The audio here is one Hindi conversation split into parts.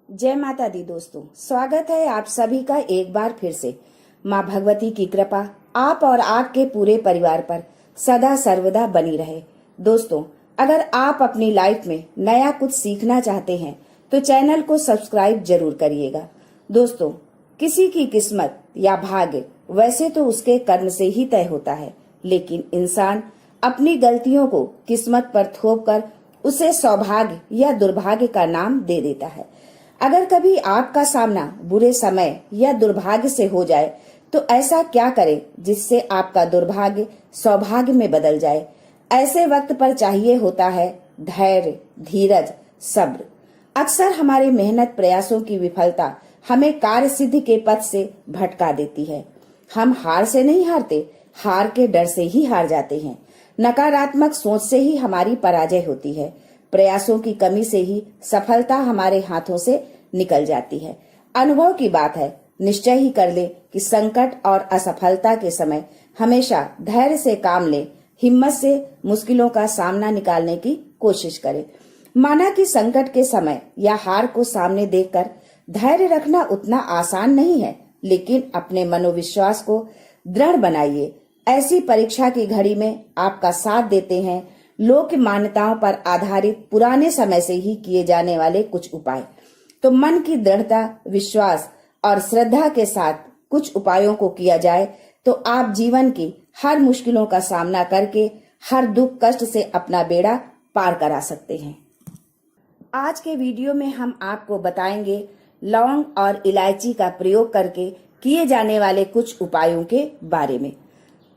जय माता दी दोस्तों, स्वागत है आप सभी का एक बार फिर से। माँ भगवती की कृपा आप और आपके पूरे परिवार पर सदा सर्वदा बनी रहे। दोस्तों, अगर आप अपनी लाइफ में नया कुछ सीखना चाहते हैं तो चैनल को सब्सक्राइब जरूर करिएगा। दोस्तों, किसी की किस्मत या भाग्य वैसे तो उसके कर्म से ही तय होता है, लेकिन इंसान अपनी गलतियों को किस्मत पर थोपकर उसे सौभाग्य या दुर्भाग्य का नाम दे देता है। अगर कभी आपका सामना बुरे समय या दुर्भाग्य से हो जाए तो ऐसा क्या करें जिससे आपका दुर्भाग्य सौभाग्य में बदल जाए। ऐसे वक्त पर चाहिए होता है धैर्य, धीरज, सब्र। अक्सर हमारे मेहनत प्रयासों की विफलता हमें कार्य सिद्धि के पथ से भटका देती है। हम हार से नहीं हारते, हार के डर से ही हार जाते हैं। नकारात्मक सोच से ही हमारी पराजय होती है। प्रयासों की कमी से ही सफलता हमारे हाथों से निकल जाती है। अनुभव की बात है, निश्चय ही कर ले कि संकट और असफलता के समय हमेशा धैर्य से काम ले, हिम्मत से मुश्किलों का सामना निकालने की कोशिश करें। माना कि संकट के समय या हार को सामने देखकर धैर्य रखना उतना आसान नहीं है, लेकिन अपने मनोविश्वास को दृढ़ बनाइए। ऐसी परीक्षा की घड़ी में आपका साथ देते हैं लोक मान्यताओं पर आधारित पुराने समय से ही किए जाने वाले कुछ उपाय। तो मन की दृढ़ता, विश्वास और श्रद्धा के साथ कुछ उपायों को किया जाए तो आप जीवन की हर मुश्किलों का सामना करके हर दुख कष्ट से अपना बेड़ा पार करा सकते हैं। आज के वीडियो में हम आपको बताएंगे लौंग और इलायची का प्रयोग करके किए जाने वाले कुछ उपायों के बारे में।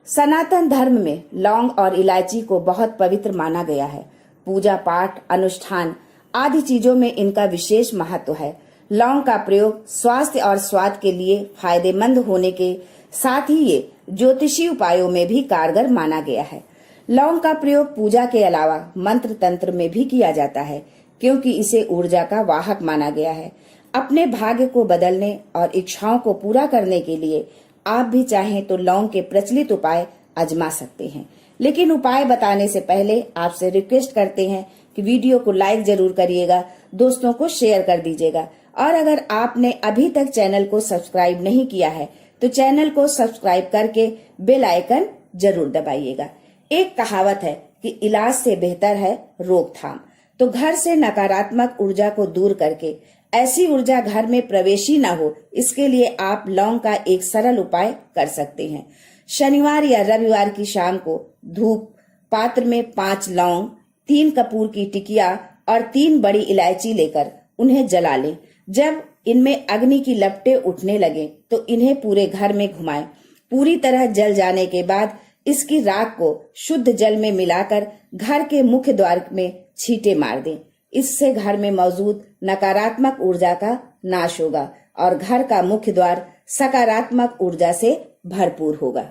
सनातन धर्म में लौंग और इलायची को बहुत पवित्र माना गया है। पूजा पाठ, अनुष्ठान आदि चीजों में इनका विशेष महत्व है। लौंग का प्रयोग स्वास्थ्य और स्वाद के लिए फायदेमंद होने के साथ ही ये ज्योतिषी उपायों में भी कारगर माना गया है। लौंग का प्रयोग पूजा के अलावा मंत्र तंत्र में भी किया जाता है, क्योंकि इसे ऊर्जा का वाहक माना गया है। अपने भाग्य को बदलने और इच्छाओं को पूरा करने के लिए आप भी चाहें तो लौंग के प्रचलित उपाय आजमा सकते हैं। लेकिन उपाय बताने से पहले आपसे रिक्वेस्ट करते हैं कि वीडियो को लाइक जरूर करिएगा, दोस्तों को शेयर कर दीजिएगा, और अगर आपने अभी तक चैनल को सब्सक्राइब नहीं किया है तो चैनल को सब्सक्राइब करके बेल आइकन जरूर दबाइएगा। एक कहावत है कि इलाज से बेहतर है रोकथाम। तो घर से नकारात्मक ऊर्जा को दूर करके ऐसी ऊर्जा घर में प्रवेशी ना हो, इसके लिए आप लौंग का एक सरल उपाय कर सकते हैं। शनिवार या रविवार की शाम को धूप पात्र में 5 लौंग, 3 कपूर की टिकिया और 3 बड़ी इलायची लेकर उन्हें जला लें। जब इनमें अग्नि की लपटें उठने लगे तो इन्हें पूरे घर में घुमाएं। पूरी तरह जल जाने के बाद इसकी राख को शुद्ध जल में मिलाकर घर के मुख्य द्वार में छींटे मार दें। इससे घर में मौजूद नकारात्मक ऊर्जा का नाश होगा और घर का मुख्य द्वार सकारात्मक ऊर्जा से भरपूर होगा।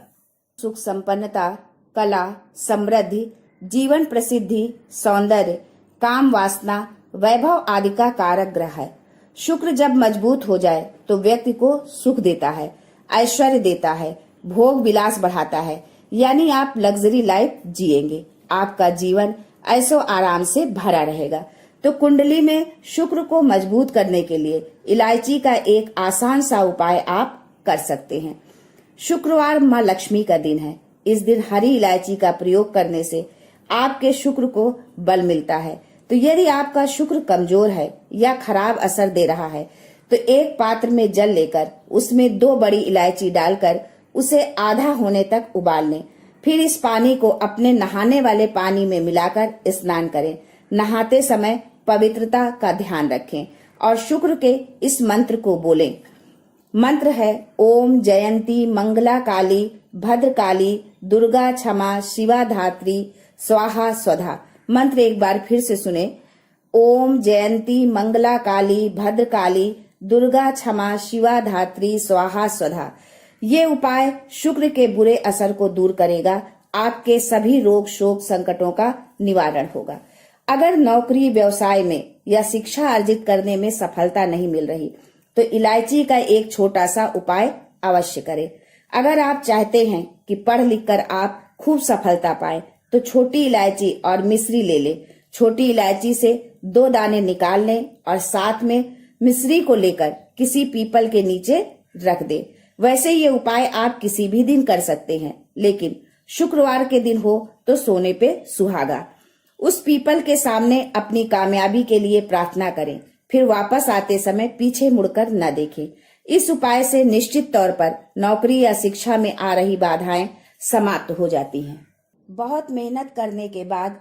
सुख संपन्नता, कला, समृद्धि, जीवन प्रसिद्धि, सौंदर्य, काम वासना, वैभव आदि का कारक ग्रह है। शुक्र जब मजबूत हो जाए तो व्यक्ति को सुख देता है, ऐश्वर्य देता है, भोग विलास बढ़ाता है, यानी आप लग्जरी लाइफ जिएंगे। आपका जीवन ऐसो आराम से भरा रहेगा। तो कुंडली में शुक्र को मजबूत करने के लिए इलायची का एक आसान सा उपाय आप कर सकते हैं। शुक्रवार माँ लक्ष्मी का दिन है। इस दिन हरी इलायची का प्रयोग करने से आपके शुक्र को बल मिलता है। तो यदि आपका शुक्र कमजोर है या खराब असर दे रहा है तो एक पात्र में जल लेकर उसमें 2 बड़ी इलायची डालकर उसे आधा होने तक उबाल लें। फिर इस पानी को अपने नहाने वाले पानी में मिलाकर स्नान करें। नहाते समय पवित्रता का ध्यान रखें और शुक्र के इस मंत्र को बोलें। मंत्र है ओम जयंती मंगला काली भद्रकाली दुर्गा क्षमा शिवा धात्री स्वाहा स्वधा। मंत्र एक बार फिर से सुने। ओम जयंती मंगला काली भद्रकाली दुर्गा क्षमा शिवा धात्री स्वाहा स्वधा। ये उपाय शुक्र के बुरे असर को दूर करेगा। आपके सभी रोग शोक संकटों का निवारण होगा। अगर नौकरी, व्यवसाय में या शिक्षा अर्जित करने में सफलता नहीं मिल रही तो इलायची का एक छोटा सा उपाय अवश्य करें। अगर आप चाहते हैं कि पढ़ लिख कर आप खूब सफलता पाएं तो छोटी इलायची और मिश्री ले लें। छोटी इलायची से 2 दाने निकाल लें और साथ में मिश्री को लेकर किसी पीपल के नीचे रख दे। वैसे ये उपाय आप किसी भी दिन कर सकते हैं, लेकिन शुक्रवार के दिन हो तो सोने पे सुहागा। उस पीपल के सामने अपनी कामयाबी के लिए प्रार्थना करें, फिर वापस आते समय पीछे मुड़कर न देखें। इस उपाय से निश्चित तौर पर नौकरी या शिक्षा में आ रही बाधाएं समाप्त हो जाती हैं। बहुत मेहनत करने के बाद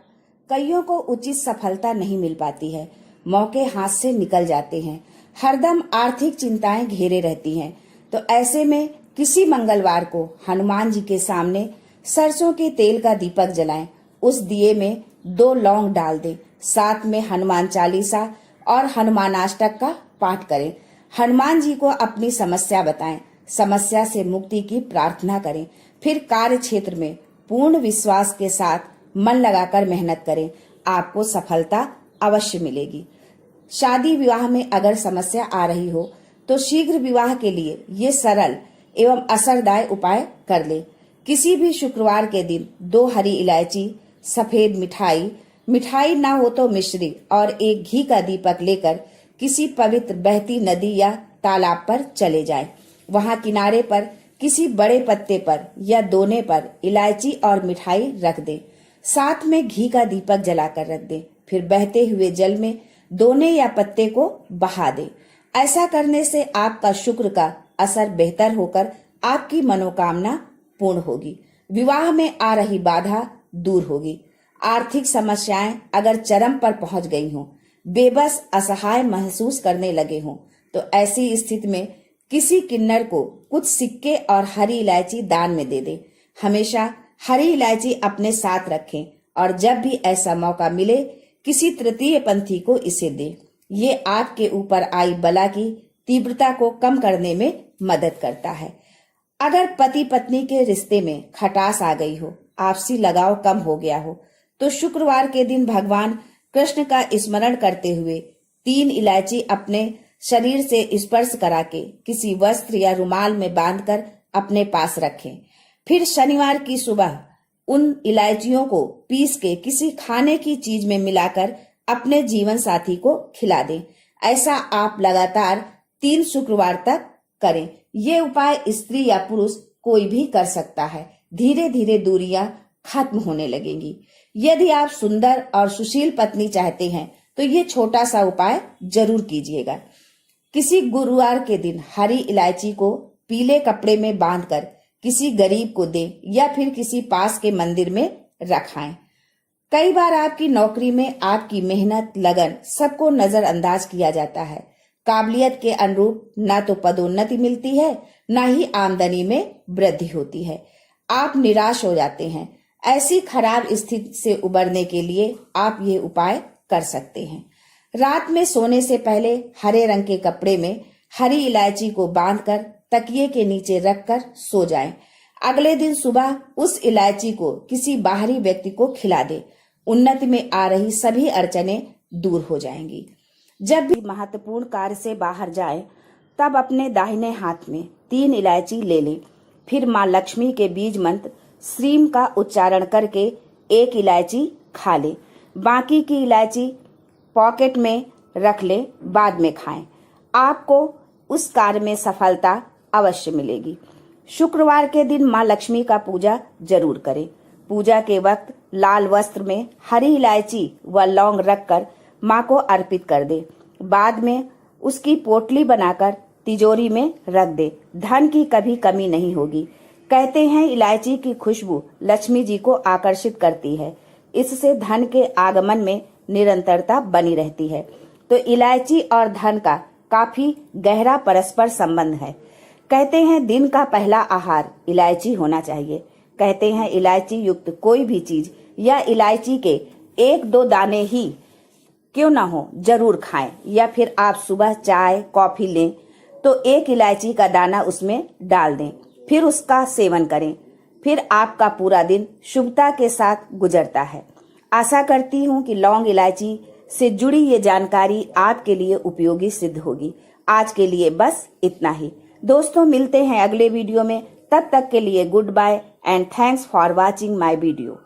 कईयों को उचित सफलता नहीं मिल पाती है, मौके हाथ से निकल जाते हैं, हरदम आर्थिक चिंताएं घेरे रहती हैं। तो ऐसे में किसी मंगलवार को हनुमान जी के सामने सरसों के तेल का दीपक जलाएं। उस दिए में 2 लौंग डाल दें, साथ में हनुमान चालीसा और हनुमानाष्टक का पाठ करें। हनुमान जी को अपनी समस्या बताएं, समस्या से मुक्ति की प्रार्थना करें। फिर कार्य क्षेत्र में पूर्ण विश्वास के साथ मन लगाकर मेहनत करें, आपको सफलता अवश्य मिलेगी। शादी विवाह में अगर समस्या आ रही हो तो शीघ्र विवाह के लिए ये सरल एवं असरदायक उपाय कर ले। किसी भी शुक्रवार के दिन 2 हरी इलायची, सफेद मिठाई ना हो तो मिश्री और एक घी का दीपक लेकर किसी पवित्र बहती नदी या तालाब पर चले जाएं। वहां किनारे पर किसी बड़े पत्ते पर या दोने पर इलायची और मिठाई रख दें, साथ में घी का दीपक जलाकर रख दें। फिर बहते हुए जल में दोने या पत्ते को बहा दें। ऐसा करने से आपका शुक्र का असर बेहतर होकर आपकी मनोकामना पूर्ण होगी, विवाह में आ रही बाधा दूर होगी। आर्थिक समस्याएं अगर चरम पर पहुंच गई हों, बेबस असहाय महसूस करने लगे हों, तो ऐसी स्थिति में किसी किन्नर को कुछ सिक्के और हरी इलायची दान में दे दें। हमेशा हरी इलायची अपने साथ रखें और जब भी ऐसा मौका मिले किसी तृतीय पंथी को इसे दें। ये आपके ऊपर आई बला की तीव्रता को कम करने में मदद करता है। अगर पति पत्नी के रिश्ते में खटास आ गई हो, आपसी लगाव कम हो गया हो, तो शुक्रवार के दिन भगवान कृष्ण का स्मरण करते हुए 3 इलायची अपने शरीर से स्पर्श करा के किसी वस्त्र या रुमाल में बांधकर अपने पास रखें। फिर शनिवार की सुबह उन इलायचियों को पीस के किसी खाने की चीज में मिलाकर अपने जीवन साथी को खिला दें। ऐसा आप लगातार 3 शुक्रवार तक करें। ये उपाय स्त्री या पुरुष कोई भी कर सकता है। धीरे धीरे दूरियां खत्म होने लगेंगी। यदि आप सुंदर और सुशील पत्नी चाहते हैं तो ये छोटा सा उपाय जरूर कीजिएगा। किसी गुरुवार के दिन हरी इलायची को पीले कपड़े में बांधकर किसी गरीब को दें या फिर किसी पास के मंदिर में रखाएं। कई बार आपकी नौकरी में आपकी मेहनत, लगन सबको नजरअंदाज किया जाता है। काबिलियत के अनुरूप न तो पदोन्नति मिलती है, न ही आमदनी में वृद्धि होती है। आप निराश हो जाते हैं। ऐसी खराब स्थिति से उबरने के लिए आप ये उपाय कर सकते हैं। रात में सोने से पहले हरे रंग के कपड़े में हरी इलायची को बांधकर तकिए के नीचे रखकर सो जाएं। अगले दिन सुबह उस इलायची को किसी बाहरी व्यक्ति को खिला दें। उन्नति में आ रही सभी अड़चनें दूर हो जाएंगी। जब भी महत्वपूर्ण कार्य से बाहर जाएं, तब अपने दाहिने हाथ में 3 इलायची ले लें। फिर माँ लक्ष्मी के बीज मंत्र श्रीम का उच्चारण करके 1 इलायची खा लें। बाकी की इलायची पॉकेट में रख लें, बाद में खाएं। आपको उस कार्य में सफलता अवश्य मिलेगी। शुक्रवार के दिन माँ लक्ष्मी का पूजा जरूर करें। पूजा के वक्त लाल वस्त्र में हरी इलायची व लौंग रखकर माँ को अर्पित कर दे। बाद में उसकी पोटली बनाकर तिजोरी में रख दे। धन की कभी कमी नहीं होगी। कहते हैं इलायची की खुशबू लक्ष्मी जी को आकर्षित करती है। इससे धन के आगमन में निरंतरता बनी रहती है। तो इलायची और धन का काफी गहरा परस्पर संबंध है। कहते हैं दिन का पहला आहार इलायची होना चाहिए। कहते हैं इलायची युक्त कोई भी चीज या इलायची के 1-2 दाने ही क्यों ना हो जरूर खाएं। या फिर आप सुबह चाय कॉफी लें तो 1 इलायची का दाना उसमें डाल दें, फिर उसका सेवन करें। फिर आपका पूरा दिन शुभता के साथ गुजरता है। आशा करती हूँ कि लौंग इलायची से जुड़ी ये जानकारी आपके लिए उपयोगी सिद्ध होगी। आज के लिए बस इतना ही। दोस्तों, मिलते हैं अगले वीडियो में। तब तक के लिए goodbye and thanks for watching my video.